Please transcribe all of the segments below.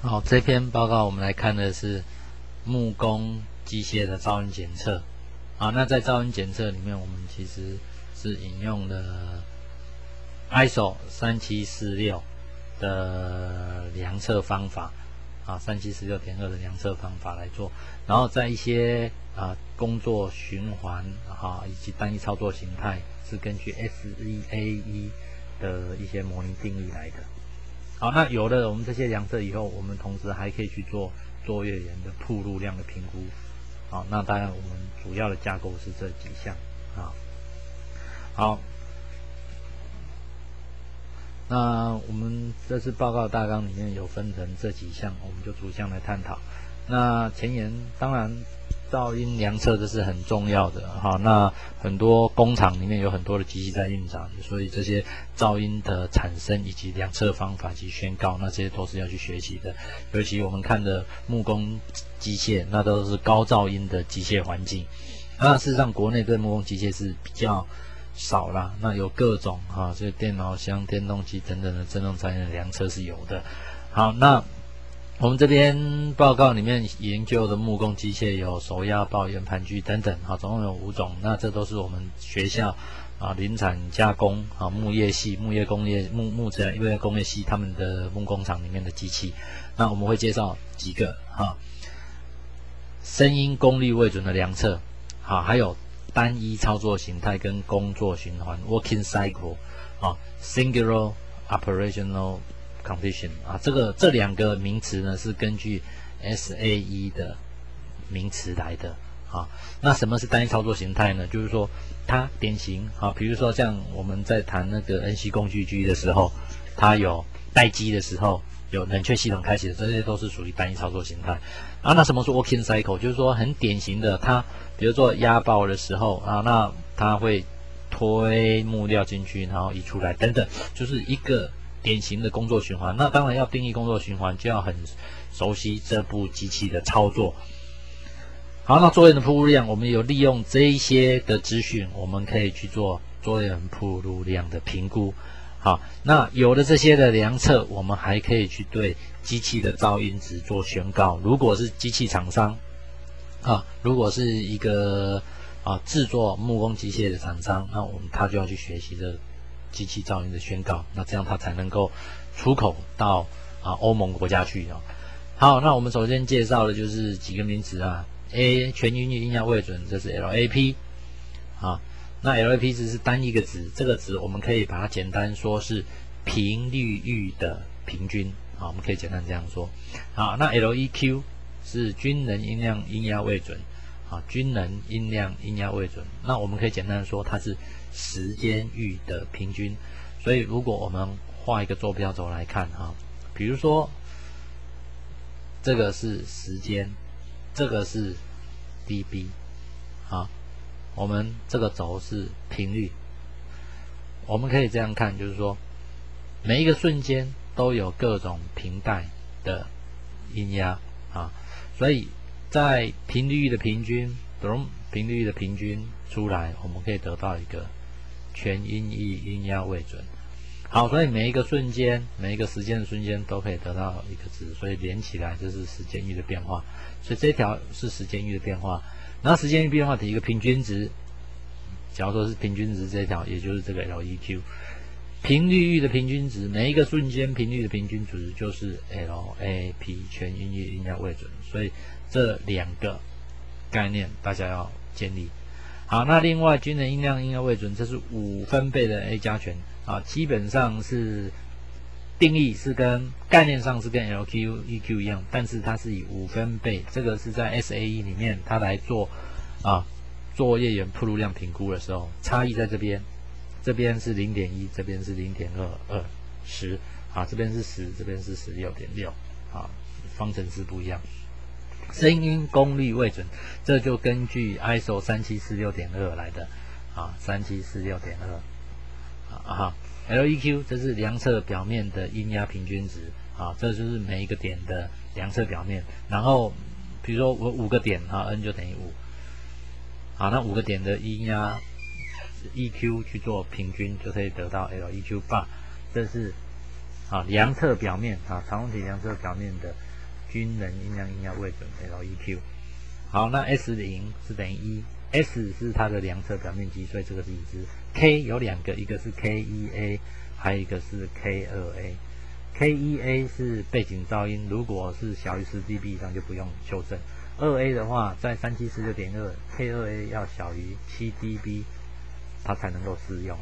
好，这篇报告我们来看的是木工机械的噪音检测。好，那在噪音检测里面，我们其实是引用了 ISO 3746的量测方法，啊，3746.2的量测方法来做，然后在一些工作循环以及单一操作形态是根据 SEAE 的一些模拟定义来的。好，那有了我们这些量测以后，我们同时还可以去做作业员的暴露量的评估。好，那当然我们主要的架构是这几项啊。好，那我们这次报告大纲里面有分成这几项，我们就逐项来探讨。那前言当然噪音量测这是很重要的哈，那很多工厂里面有很多的机器在运转，所以这些噪音的产生以及量测方法及宣告，那这些都是要去学习的。尤其我们看的木工机械，那都是高噪音的机械环境。那事实上国内对木工机械是比较少啦，那有各种这电脑箱、电动机等等的振动噪音的量测是有的。好，那我们这边报告里面研究的木工机械有手压爆、圆盘锯等等，总共有5种。那这都是我们学校林产加工木业系、木业工业、木材业工业系他们的木工厂里面的机器。那我们会介绍几个声音功率位准的量测，还有单一操作形态跟工作循环 （working cycle） singular operational condition 这2个名词呢是根据 SAE 的名词来的那什么是单一操作形态呢？就是说它典型比如说像我们在谈那个 NC 工具机的时候，它有待机的时候，有冷却系统开启的，这些都是属于单一操作形态那什么是 working cycle？ 就是说很典型的，它比如说压爆的时候那它会推木料进去，然后移出来等等，就是一个典型的工作循环。那当然要定义工作循环，就要很熟悉这部机器的操作。好，那作业的暴露量，我们有利用这一些的资讯，我们可以去做作业暴露量的评估。好，那有了这些的量测，我们还可以去对机器的噪音值做宣告。如果是机器厂商如果是一个制作木工机械的厂商，那他就要去学习这机器噪音的宣告，那这样他才能够出口到欧盟国家去好，那我们首先介绍的就是几个名词A 全音域音压位准，这是 LAP 那 LAP 值是单一个值，这个值我们可以把它简单说是频率域的平均我们可以简单这样说那 LEQ 是均能音量音压位准均能音量音压位准，那我们可以简单说它是时间域的平均。所以如果我们画一个坐标轴来看比如说这个是时间，这个是 dB 我们这个轴是频率，我们可以这样看，就是说每一个瞬间都有各种频带的音压所以在频率的平均出来，我们可以得到一个全音域音压位准。好，所以每一个瞬间，每一个时间的瞬间都可以得到一个值，所以连起来就是时间域的变化。所以这条是时间域的变化，然后时间域变化的一个平均值，假如说是平均值这条，也就是这个 LEQ。频率域的平均值，每一个瞬间频率的平均值就是 LAP 全音域音压位准。所以这2个概念大家要建立好。那另外均能音量音压位准，这是5分贝的 A 加权基本上是定义是跟概念上是跟 LQ、EQ 一样，但是它是以5分贝，这个是在 SAE 里面它来做作业员暴露量评估的时候，差异在这边，这边是 0.1， 这边是 0.22 10这边是10，这边是 16.6方程式不一样。声音功率位准，这就根据 ISO 3746.2来的3746.2LEQ 这是量测表面的音压平均值这就是每一个点的量测表面，然后比如说我5个点N 就等于5那5个点的音压 EQ 去做平均，就可以得到 LEQ bar， 这是量测表面长方体量测表面的均能音量未准 LEQ。好，那 S0 是等于1，S 是它的量测表面积，所以这个是已知。K 有2个，一个是 K1A， 还有一个是 K2A。K1A 是背景噪音，如果是小于10 dB 以上就不用修正。2A 的话，在374.6，K2A 要小于7 dB， 它才能够适用。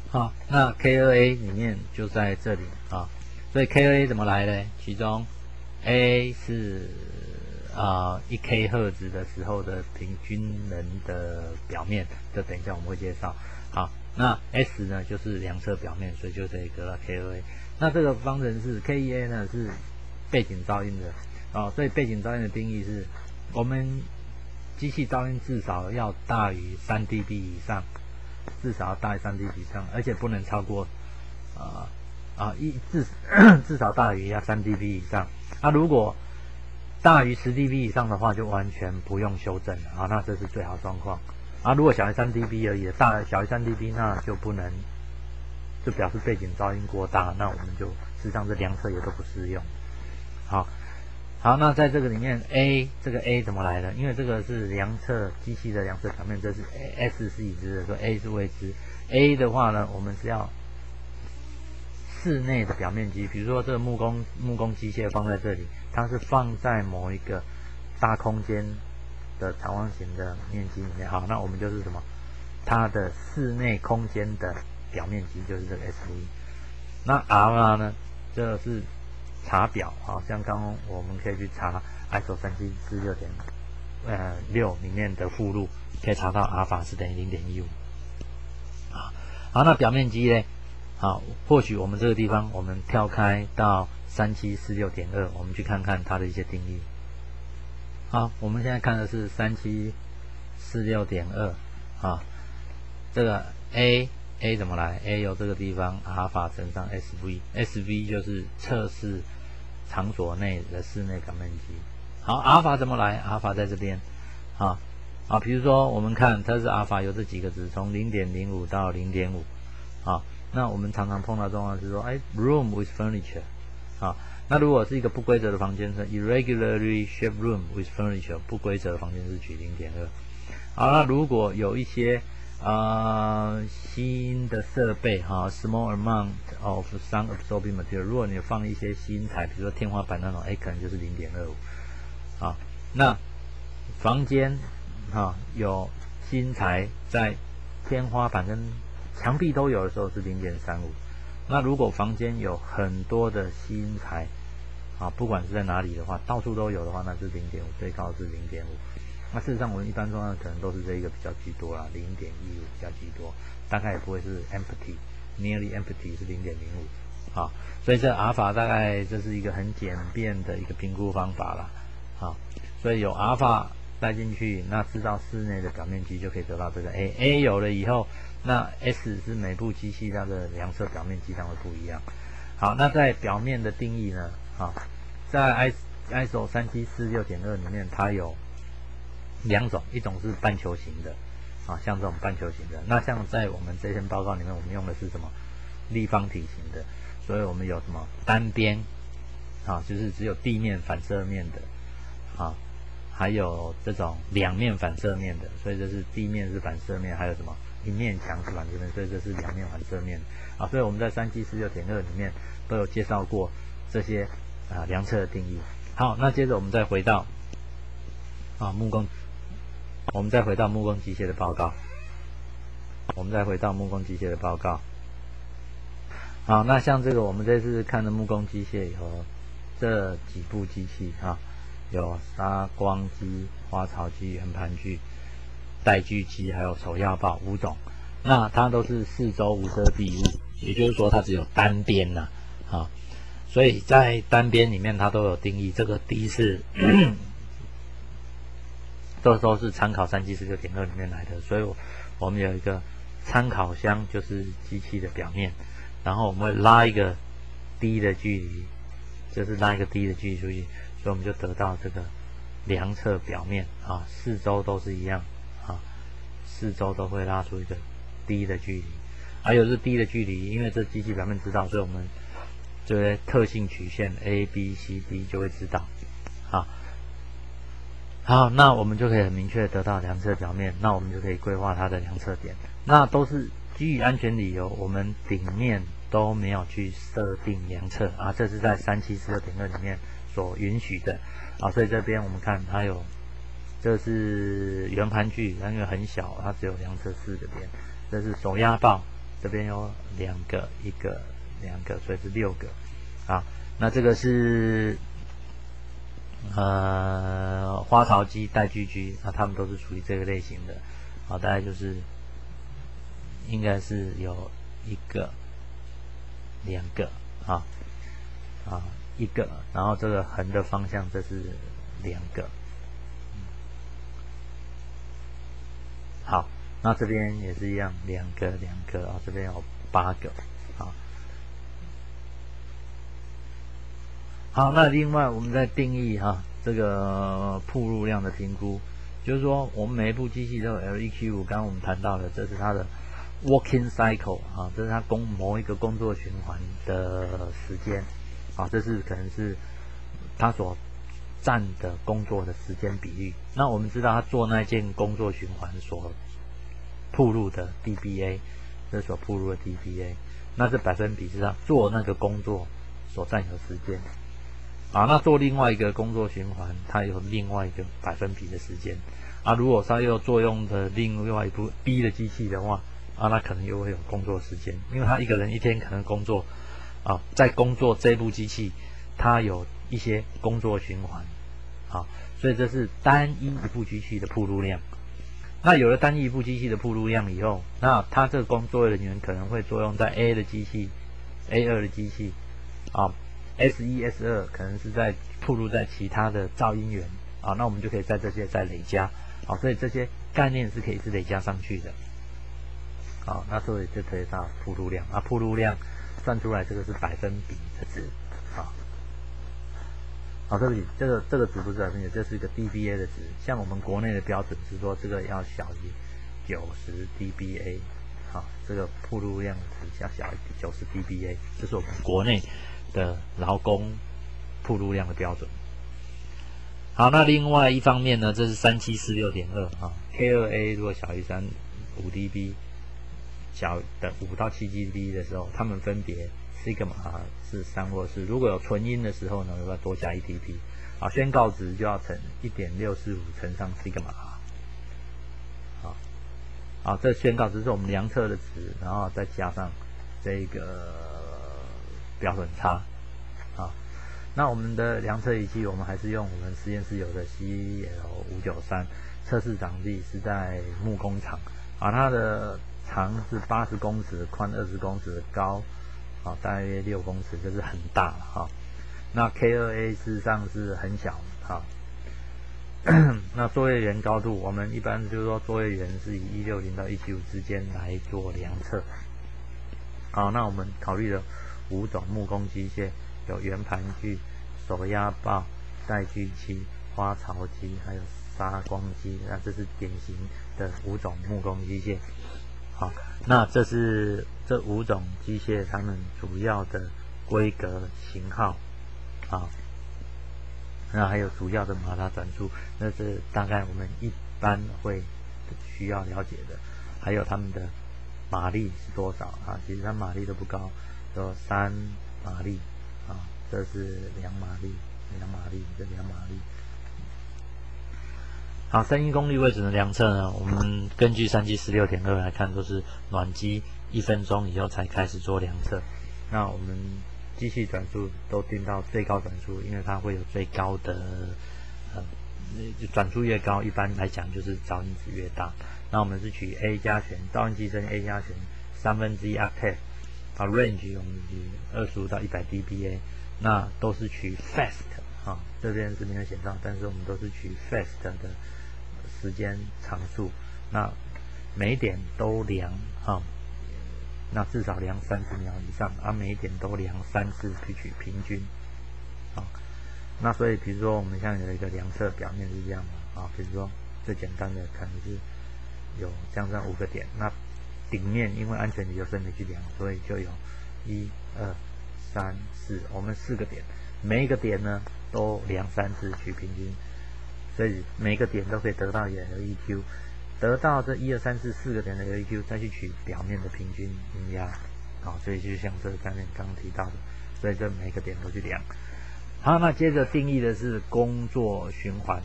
好，那 K2A 里面就在这里所以 K2A 怎么来呢？其中 A 是1 K 赫兹的时候的平均能的表面，这等一下我们会介绍。好，那 S 呢就是量测表面，所以就这个 K2A。那这个方程式 K1A 呢是背景噪音的所以背景噪音的定义是我们机器噪音至少要大于3 dB 以上。至少要大于3 dB 以上，而且不能超过至少大于要3 dB 以上。如果大于10 dB 以上的话，就完全不用修正了那这是最好状况如果小于3 dB 而已，小于3 dB 那就不能，就表示背景噪音过大，那我们就事实上这量测也都不适用。好，那在这个里面 这个 A 怎么来的？因为这个是量测机器的量测表面，这是 S 是已知的，所以 A 是未知。A 的话呢，我们是要室内的表面积，比如说这个木工机械放在这里，它是放在某一个大空间的长方形的面积里面。好，那我们就是什么？它的室内空间的表面积就是这个 SV。那 R 呢？这是查表像刚刚我们可以去查 ISO 3746.6里面的附录，可以查到阿尔法是等于 0.15。好，那表面积呢？或许我们这个地方我们跳开到3746.2，我们去看看它的一些定义。好，我们现在看的是3746.2这个 A 怎么来 ？A 由这个地方阿尔法乘上 SV 就是测试场所内的室内表面积。好，阿尔法怎么来？阿尔法在这边比如说我们看它是阿尔法有这几个值，从 0.05 到 0.5那我们常常碰到状况是说room with furniture 那如果是一个不规则的房间是 irregularly shaped room with furniture， 不规则的房间是取 0.2。好，那如果有一些吸音的设备small amount of sound absorbing material， 如果你放一些吸音材，比如说天花板那种可能就是 0.25。那房间有吸音材在天花板跟墙壁都有的时候是 0.35。那如果房间有很多的吸音材不管是在哪里的话，到处都有的话，那是 0.5， 最高是 0.5。那事实上我们一般状况可能都是这一个比较居多啦， 0.15 比较居多，大概也不会是 nearly empty 是 0.05。所以这阿尔法大概这是一个很简便的一个评估方法啦。所以有阿尔法带进去，那知道室内的表面积就可以得到这个 A 有了以后，那 S 是每部机器它的量测表面积上会不一样。好，那在表面的定义呢在 ISO 3746.2里面它有2种，一种是半球形的像这种半球形的。那像在我们这篇报告里面，我们用的是什么立方体型的，所以我们有什么单边就是只有地面反射面的还有这种两面反射面的，所以这是地面是反射面，还有什么一面墙是反射面，所以这是两面反射面所以我们在3746.2里面都有介绍过这些量测的定义。好，那接着我们再回到木工机械的报告。好，那像这个我们这次看的木工机械有这几部机器有砂光机、花槽机、圆盘锯、带锯机，还有手压刨5种。那它都是四周无遮蔽物，也就是说它只有单边所以在单边里面它都有定义。这个第一是都是参考3746.2里面来的，所以我们有一个参考箱，就是机器的表面，然后我们会拉一个低的距离，就是拉一个低的距离出去，所以我们就得到这个量测表面四周都是一样四周都会拉出一个 d 的距离，还有是 d 的距离，因为这机器表面知道，所以我们这些特性曲线 A B C D 就会知道。好，那我们就可以很明确得到量测表面，那我们就可以规划它的量测点。那都是基于安全理由，我们顶面都没有去设定量测啊，这是在3746.2里面所允许的啊。所以这边我们看它有，这是圆盘距，因为很小，它只有量测4个点。这是手压爆，这边有2个，1个、2个，所以是6个啊。那这个是花槽机、带锯机，那它们都是属于这个类型的，大概就是应该是有1个、2个1个，然后这个横的方向这是2个，好，那这边也是一样，2个、2个这边有8个，好，那另外我们再定义这个曝露量的评估，就是说我们每一部机器都有 LEQ， 刚刚我们谈到的，这是它的 working cycle 这是它某一个工作循环的时间这是可能是它所占的工作的时间比例。那我们知道它做那件工作循环所曝露的 dBA， 这是所曝露的 dBA， 那这百分比是它做那个工作所占有时间。那做另外一个工作循环，它有另外一个百分比的时间如果它又作用的另外一部 B 的机器的话那可能又会有工作时间，因为他一个人一天可能工作在工作这部机器，它有一些工作循环所以这是单一一部机器的曝露量。那有了单一一部机器的曝露量以后，那它这个工作人员可能会作用在 A 的机器、A2 的机器S1、S2 可能是在曝露在其他的噪音源那我们就可以在这些再累加所以这些概念是可以是累加上去的那所以就可以到曝露量曝露量算出来这个是百分比的值对不起，这个值不是百分比，这是一个 dBA 的值。像我们国内的标准是说这个要小于90 dBA 这个曝露量值要小于90 dBA， 这是我们国内的劳工曝露量的标准。好，那另外一方面呢，这是3746.2K2A 如果小于5 dB， 小的5到7 dB 的时候，它们分别sigma 是3或4，如果有纯音的时候呢，要多加1 dB。宣告值就要乘 1.645 乘上 sigma 这宣告值是我们量测的值，然后再加上这个标准差那我们的量测仪器，我们还是用我们实验室有的 CL593， 测试场地是在木工厂它的长是80公尺，宽20公尺，高大约6公尺，就是很大了那 K2A 事实上是很小那作业员高度，我们一般就是说作业员是以160到175之间来做量测那我们考虑了5种木工机械，有圆盘锯、手压爆、带锯机、花槽机，还有砂光机。那这是典型的5种木工机械那这是这5种机械它们主要的规格型号那还有主要的马达转速，那是大概我们一般会需要了解的。还有它们的马力是多少其实它马力都不高，有3马力这是2马力，这2马力。好，声音功率位置的量测呢，我们根据3746.2来看，都是暖机1分钟以后才开始做量测。那我们机器转速都定到最高转速，因为它会有最高的转速越高，一般来讲就是噪音值越大。那我们是取 A 加权，噪音机声 A 加权1/3 octave range 我们取25到100 dBA， 那都是取 fast 这边是没有写上，但是我们都是取 fast 的时间长数，那每一点都量那至少量30秒以上每一点都量3次去取平均那所以比如说我们像有一个量测表面是这样的比如说最简单的可能是有这样5个点，那顶面因为安全理由所以没去量，所以就有1、2、3、4，我们4个点，每一个点呢都量3次取平均，所以每个点都可以得到一个 LEQ， 得到这1、2、3、4个点的 LEQ， 再去取表面的平均阴压，好，所以就像这个概念刚刚提到的，所以这每个点都去量。好，那接着定义的是工作循环。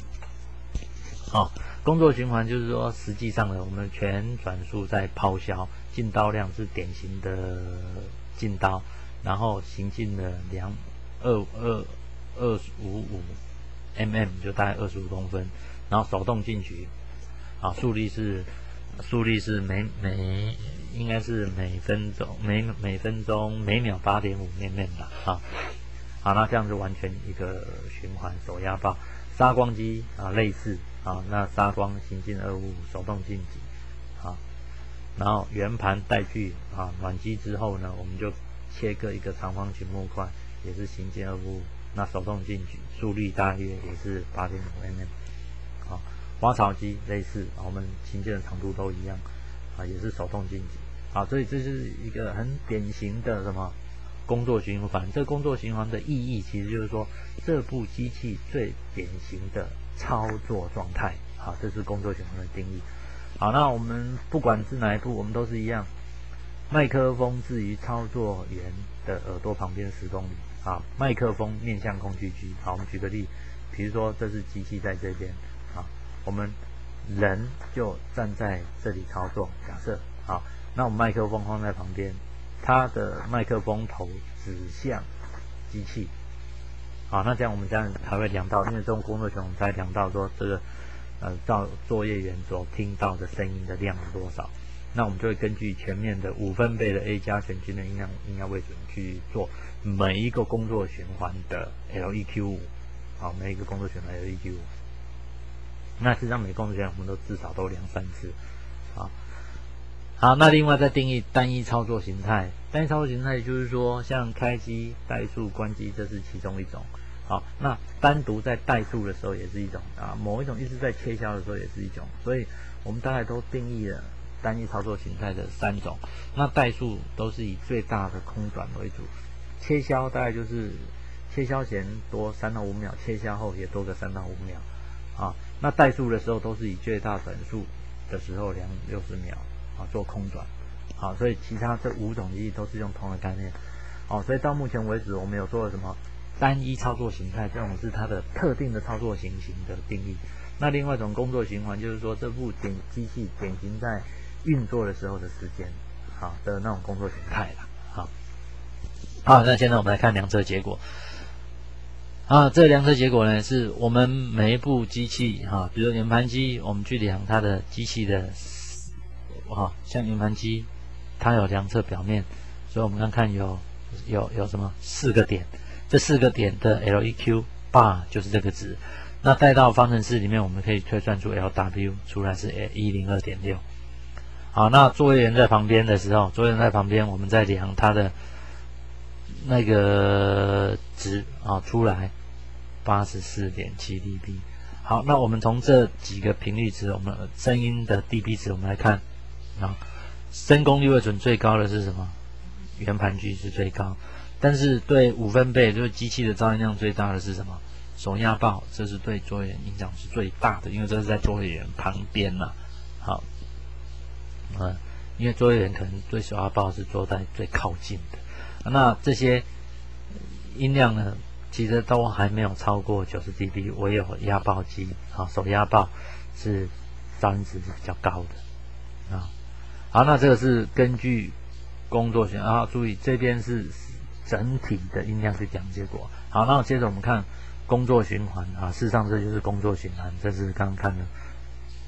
好，工作循环就是说，实际上呢，我们全转速在抛销，进刀量是典型的进刀，然后行进的255 mm 就大概25公分，然后手动进取，啊，速率是应该是每分钟每秒8.5 mm 啦，啊，好，那这样子完全一个循环，手压爆。砂光机啊类似啊，那砂光行进255手动晋级，好，然后圆盘带锯啊暖机之后呢，我们就切割一个长方形木块，也是行进255，那手动进举，速率大约也是8.5 mm， 好，挖槽机类似啊，我们行进的长度都一样啊，也是手动晋级，好，所以这是一个很典型的什么？工作循环，这工作循环的意义其实就是说，这部机器最典型的操作状态，好，这是工作循环的定义。好，那我们不管是哪一部，我们都是一样，麦克风置于操作员的耳朵旁边10公里，好，麦克风面向工具机，好，我们举个例，比如说这是机器在这边，好，我们人就站在这里操作，假设，好，那我们麦克风放在旁边。它的麦克风头指向机器，好，那这样我们这样才会量到，因为这种工作循环才量到说这个作业员所听到的声音的量是多少。那我们就会根据前面的5分贝的 A 加全均的音量为准去做每一个工作循环的 LEQ5， 好，每一个工作循环 LEQ5。那实际上每个工作循环我们都至少都量3次，好。好，那另外再定义单一操作形态。单一操作形态就是说，像开机、怠速、关机，这是其中一种。好，那单独在怠速的时候也是一种啊，某一种一直在切削的时候也是一种。所以我们大概都定义了单一操作形态的3种。那怠速都是以最大的空转为主，切削大概就是切削前多3到5秒，切削后也多个3到5秒。啊，那怠速的时候都是以最大转速的时候量60秒。啊，做空转，好，所以其他这5种机器都是用同样的概念，哦，所以到目前为止我们有做了什么单一操作形态，这种是它的特定的操作情形的定义。那另外一种工作循环就是说这部机器典型在运作的时候的时间，好的那种工作形态啦，好，好，那现在我们来看量测结果。啊，这量测结果呢，是我们每一部机器哈，比如圆盘机，我们去量它的机器的。像圆盘机，它有量测表面，所以我们刚看有什么4个点，这4个点的 LEQ bar 就是这个值。那带到方程式里面，我们可以推算出 LW 出来是 102.6。好，那作业员在旁边的时候，我们再量它的那个值啊出来84.7 dB。好，那我们从这几个频率值，我们声音的 dB 值，我们来看。啊，声功率位准最高的是什么？圆盘距是最高，但是对5分贝就是机器的噪音量最大的是什么？手压爆，这是对作业员影响是最大的，因为这是在作业员旁边嘛。好，因为作业员可能对手压爆是坐在最靠近的，那这些音量呢，其实都还没有超过90 dB， 我有压爆机，啊，手压爆是噪音值是比较高的，啊。好，那这个是根据工作循环，然后注意这边是整体的音量去讲结果。好，那接着我们看工作循环啊，事实上这就是工作循环，这是刚刚看的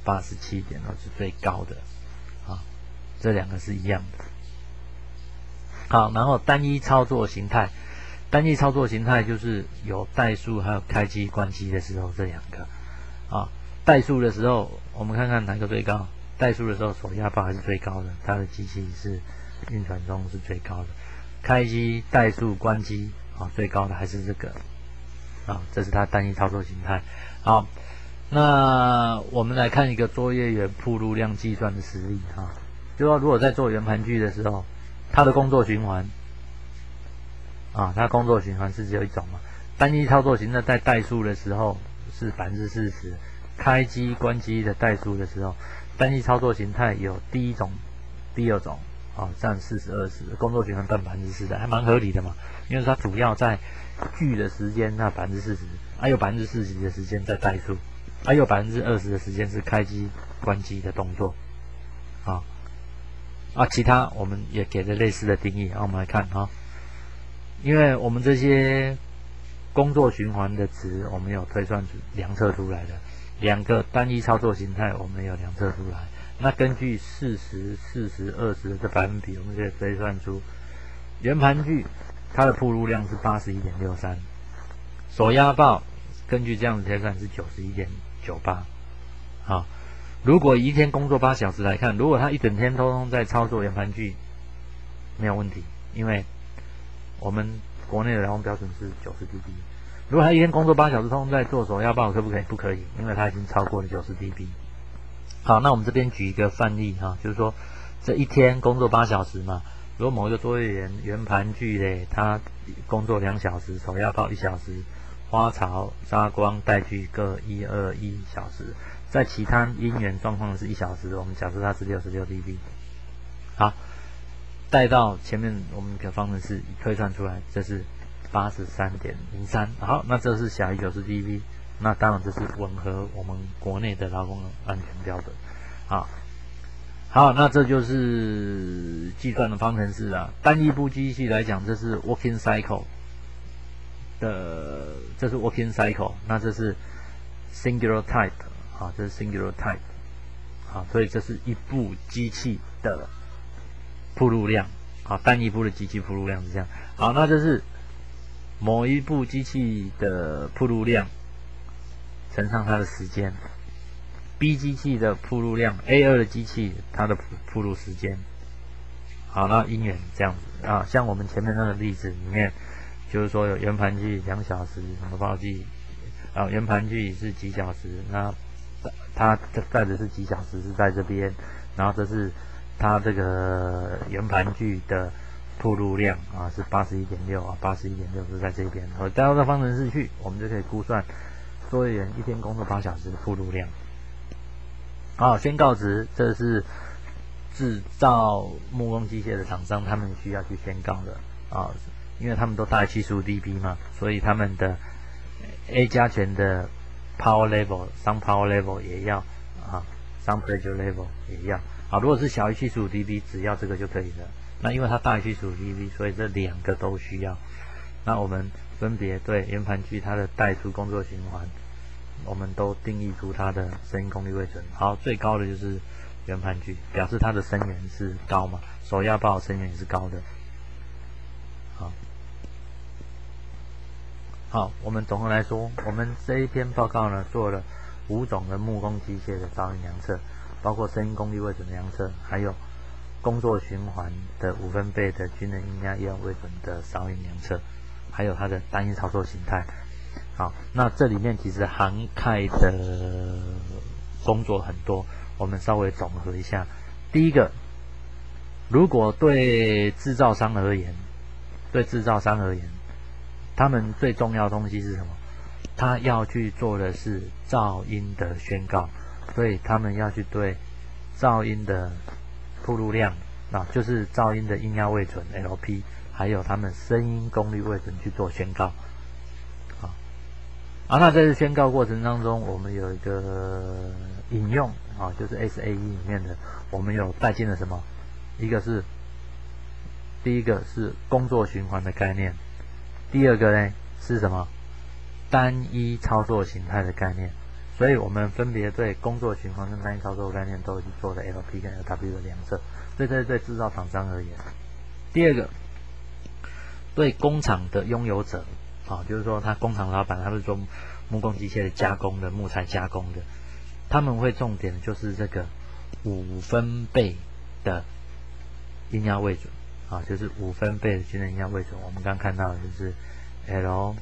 87点，是最高的啊，这2个是一样的。好，然后单一操作形态就是有怠速还有开机关机的时候这2个啊，怠速的时候我们看看哪个最高。怠速的时候，手压爆还是最高的，它的机器是运转中是最高的。开机、怠速、关机啊，最高的还是这个啊，这是它单一操作形态。好，那我们来看一个作业员铺路量计算的实例哈，就说如果在做圆盘锯的时候，它的工作循环啊，它工作循环是只有一种嘛，单一操作形态在代数的时候是40%，开机关机的代数的时候，单一操作形态有第一种、第二种啊，占40-20，工作循环占40%，还蛮合理的嘛，因为它主要在锯的时间那40%，还有40%的时间在代数。还有20%的时间是开机、关机的动作，其他我们也给了类似的定义，我们来看因为我们这些工作循环的值，我们有推算量测出来的2个单一操作形态，我们有量测出来。那根据40、40、20的百分比，我们可以推算出圆盘锯它的铺路量是81.63，手压爆根据这样子推算是91.98。好，如果一天工作8小时来看，如果他一整天通在操作圆盘锯，没有问题，因为我们国内的劳动标准是90 dB。如果他一天工作8小时通在做手压爆，可不可以？不可以，因为他已经超过了90 dB。好，那我们这边举一个范例就是说这一天工作8小时嘛，如果某一个作业员圆盘锯嘞，他工作2小时，手压爆1小时。花槽、砂光、带锯各121小时，在其他因缘状况是1小时，我们假设它是66 dB。好，带到前面我们的方程式推算出来，这是83.03。好，那这是小于90 dB， 那当然这是吻合我们国内的劳工安全标准。好，那这就是计算的方程式啊。单一部机器来讲，这是 working cycle。这是 working cycle， 那这是 singular type 这是 singular type 所以这是一部机器的铺路量单一部的机器铺路量是这样。好，那这是某一部机器的铺路量乘上它的时间 ，B 机器的铺路量 ，A2 的机器它的铺路时间。好，那因缘这样子像我们前面那个例子里面。就是说有圆盘锯2小时，什么爆锯圆盘锯是几小时，那它带的是几小时是在这边，然后这是它这个圆盘锯的铺路量是81.6 81.6是在这边，我带到方程式去，我们就可以估算作业员一天工作8小时的铺路量。宣告值，这是制造木工机械的厂商他们需要去宣告的因为他们都大于75 dB 嘛，所以他们的 A 加权的 power level、sound power level 也要sound pressure level 也要如果是小于75 dB， 只要这个就可以了。那因为它大于75 dB， 所以这2个都需要。那我们分别对圆盘锯它的代数工作循环，我们都定义出它的声音功率位准。好，最高的就是圆盘锯，表示它的声源是高嘛，手压爆声源也是高的。好，我们总的来说，我们这一篇报告呢做了5种的木工机械的噪音量测，包括声音功率位准量测，还有工作循环的5分贝的均能音压1位准的噪音量测，还有它的单一操作形态。好，那这里面其实涵盖的工作很多，我们稍微总和一下。第一个，如果对制造商而言，他们最重要的东西是什么？他要去做的是噪音的宣告，所以他们要去对噪音的铺路量就是噪音的音压位准 LP， 还有他们声音功率位准去做宣告。那在这宣告过程当中，我们有一个引用就是 SAE 里面的，我们有带进了什么？第一个是工作循环的概念。第二个呢是什么？单一操作形态的概念。所以我们分别对工作循环跟单一操作概念都已经做了 LP 跟 LW 的量测。这是对制造厂商而言。第二个，对工厂的拥有者就是说他工厂老板他是做木工机械的加工的，木材加工的，他们会重点就是这个5分贝的音压位准就是5分贝的均能音压位准。我们刚看到的就是 L5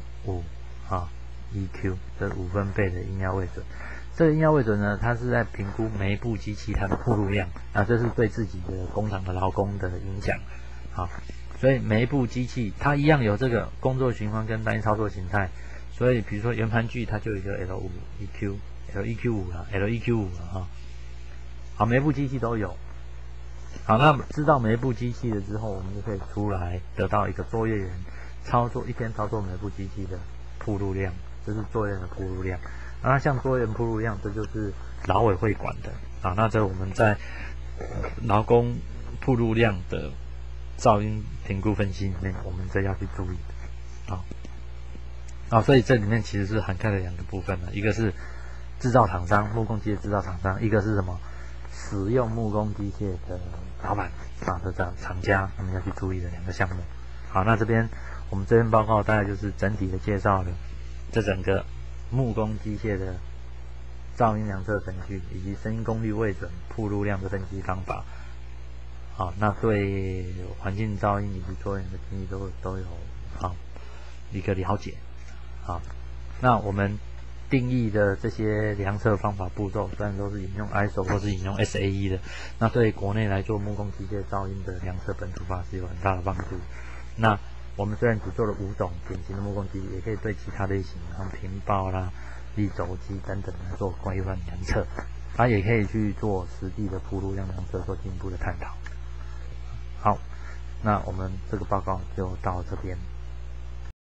EQ 这5分贝的音压位准。这个硬要未准呢，它是在评估每一部机器它的铺路量，这是对自己的工厂的劳工的影响。好，所以每一部机器它一样有这个工作循环跟单一操作形态。所以比如说圆盘锯它就有一个 L5 EQ、LEQ5 啦、LEQ5 啦哈。好，每一部机器都有。好，那知道每一部机器了之后，我们就可以出来得到一个作业员一天操作每部机器的铺路量，这是作业员的铺路量。那像作业员铺路量，这就是劳委会管的。那这我们在劳工铺路量的噪音评估分析里面，我们这要去注意的。所以这里面其实是涵盖了2个部分的，一个是制造厂商，木工机械制造厂商，一个是什么？使用木工机械的老板的这样厂家，他们要去注意的2个项目。好，那我们这篇报告大概就是整体的介绍了这整个木工机械的噪音量测程序以及声音功率未准铺路量的分析方法。好，那对环境噪音以及作业员的评议都有一个了解。好，那我们定义的这些量测方法步骤，虽然都是引用 ISO 或是引用 SAE 的，那对国内来做木工机械噪音的量测本土化是有很大的帮助。那我们虽然只做了5种典型的木工机，也可以对其他类型，像平刨啦、立轴机等等来做规范量测，它也可以去做实际的铺路量量测，做进一步的探讨。好，那我们这个报告就到这边。